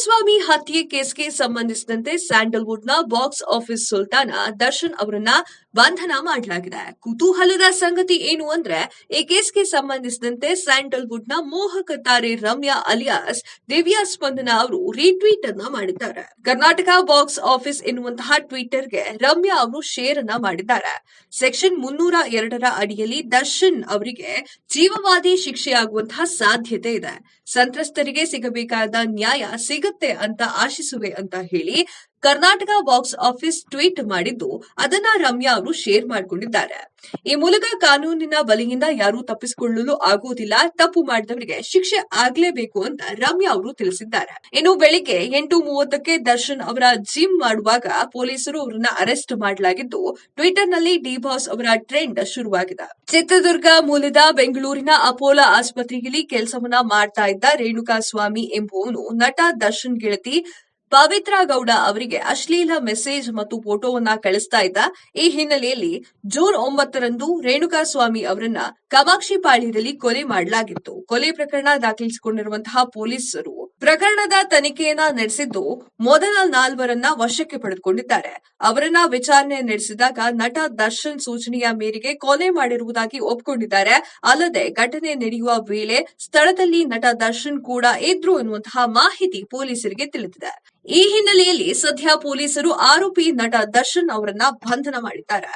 ರೇಣುಕಾಸ್ವಾಮಿ ಹತ್ಯೆ ಕೇಸ್ಗೆ ಸಂಬಂಧಿಸಿದಂತೆ ಸ್ಯಾಂಡಲ್ವುಡ್ನ box office ಸುಲ್ತಾನ ದರ್ಶನ್ ಅವರನ್ನ ಬಂಧನ ಮಾಡಲಾಗಿದೆ. ಕುತೂಹಲದ ಸಂಗತಿ ಏನು ಅಂದ್ರೆ, ಈ ಕೇಸ್ಗೆ ಸಂಬಂಧಿಸಿದಂತೆ ಸ್ಯಾಂಡಲ್ವುಡ್ನ ಮೋಹಕ ತಾರೆ ರಮ್ಯಾ ಅಲಿಯಾಸ್ ದಿವ್ಯಾ ಸ್ಪಂದನ ಅವರು ರೀಟ್ವೀಟ್ ಅನ್ನ ಮಾಡಿದ್ದಾರೆ. ಕರ್ನಾಟಕ ಬಾಕ್ಸ್ ಆಫೀಸ್ ಎನ್ನುವಂತಹ ಟ್ವಿಟರ್ಗೆ ರಮ್ಯಾ ಅವರು ಶೇರ್ ಅನ್ನ ಮಾಡಿದ್ದಾರೆ. ಸೆಕ್ಷನ್ 302ರ ಅಡಿಯಲ್ಲಿ ದರ್ಶನ್ ಅವರಿಗೆ ಜೀವವಾದಿ ಶಿಕ್ಷೆಯಾಗುವಂತಹ ಸಾಧ್ಯತೆ ಇದೆ. ಸಂತ್ರಸ್ತರಿಗೆ ಸಿಗಬೇಕಾದ ನ್ಯಾಯ ಸಿಗುತ್ತೆ ಅಂತ ಆಶಿಸುವೆ ಅಂತ ಹೇಳಿ ಕರ್ನಾಟಕ ಬಾಕ್ಸ್ ಆಫೀಸ್ ಟ್ವೀಟ್ ಮಾಡಿದ್ದು ಅದನ್ನ ರಮ್ಯಾ ಅವರು ಶೇರ್ ಮಾಡಿಕೊಂಡಿದ್ದಾರೆ. ಈ ಮೂಲಕ ಕಾನೂನಿನ ಬಲೆಯಿಂದ ಯಾರೂ ತಪ್ಪಿಸಿಕೊಳ್ಳಲು ಆಗುವುದಿಲ್ಲ, ತಪ್ಪು ಮಾಡಿದವರಿಗೆ ಶಿಕ್ಷೆ ಆಗ್ಲೇಬೇಕು ಅಂತ ರಮ್ಯಾ ಅವರು ತಿಳಿಸಿದ್ದಾರೆ. ಇನ್ನು ಬೆಳಿಗ್ಗೆ 8:30ಕ್ಕೆ ದರ್ಶನ್ ಅವರ ಜಿಮ್ ಮಾಡುವಾಗ ಪೊಲೀಸರು ಅವರನ್ನ ಅರೆಸ್ಟ್ ಮಾಡಲಾಗಿದ್ದು, ಟ್ವಿಟರ್ ನಲ್ಲಿ ಡಿ ಬಾಸ್ ಅವರ ಟ್ರೆಂಡ್ ಶುರುವಾಗಿದೆ. ಚಿತ್ರದುರ್ಗ ಮೂಲದ ಬೆಂಗಳೂರಿನ ಅಪೋಲೋ ಆಸ್ಪತ್ರೆಯಲ್ಲಿ ಕೆಲಸವನ್ನ ಮಾಡ್ತಾ ಇದ್ದ ರೇಣುಕಾಸ್ವಾಮಿ ಎಂಬುವನು ನಟ ದರ್ಶನ್ ಗೆಳತಿ ಪವಿತ್ರ ಗೌಡ ಅವರಿಗೆ ಅಶ್ಲೀಲ ಮೆಸೇಜ್ ಮತ್ತು ಫೋಟೋವನ್ನ ಕಳಿಸ್ತಾ ಇದ್ದ. ಈ ಹಿನ್ನೆಲೆಯಲ್ಲಿ ಜೂನ್ 9ರಂದು ರೇಣುಕಾಸ್ವಾಮಿ ಅವರನ್ನ ಕಾಮಾಕ್ಷಿಪಾಳ್ಯದಲ್ಲಿ ಕೊಲೆ ಮಾಡಲಾಗಿತ್ತು. ಕೊಲೆ ಪ್ರಕರಣ ದಾಖಲಿಸಿಕೊಂಡಿರುವಂತಹ ಪೊಲೀಸರು ಪ್ರಕರಣದ ತನಿಖೆಯನ್ನ ನಡೆಸಿದ್ದು ಮೊದಲ 4ರನ್ನ ವಶಕ್ಕೆ ಪಡೆದುಕೊಂಡಿದ್ದಾರೆ. ಅವರನ್ನ ವಿಚಾರಣೆ ನಡೆಸಿದಾಗ ನಟ ದರ್ಶನ್ ಸೂಚನೆಯ ಮೇರೆಗೆ ಕೊಲೆ ಮಾಡಿರುವುದಾಗಿ ಒಪ್ಪಿಕೊಂಡಿದ್ದಾರೆ. ಅಲ್ಲದೆ ಘಟನೆ ನಡೆಯುವ ವೇಳೆ ಸ್ಥಳದಲ್ಲಿ ನಟ ದರ್ಶನ್ ಕೂಡ ಇದ್ರು ಎನ್ನುವಂತಹ ಮಾಹಿತಿ ಪೊಲೀಸರಿಗೆ ತಿಳಿದಿದೆ. ಈ ಹಿನ್ನೆಲೆಯಲ್ಲಿ ಸದ್ಯ ಪೊಲೀಸರು ಆರೋಪಿ ನಟ ದರ್ಶನ್ ಅವರನ್ನ ಬಂಧನ ಮಾಡಿದ್ದಾರೆ.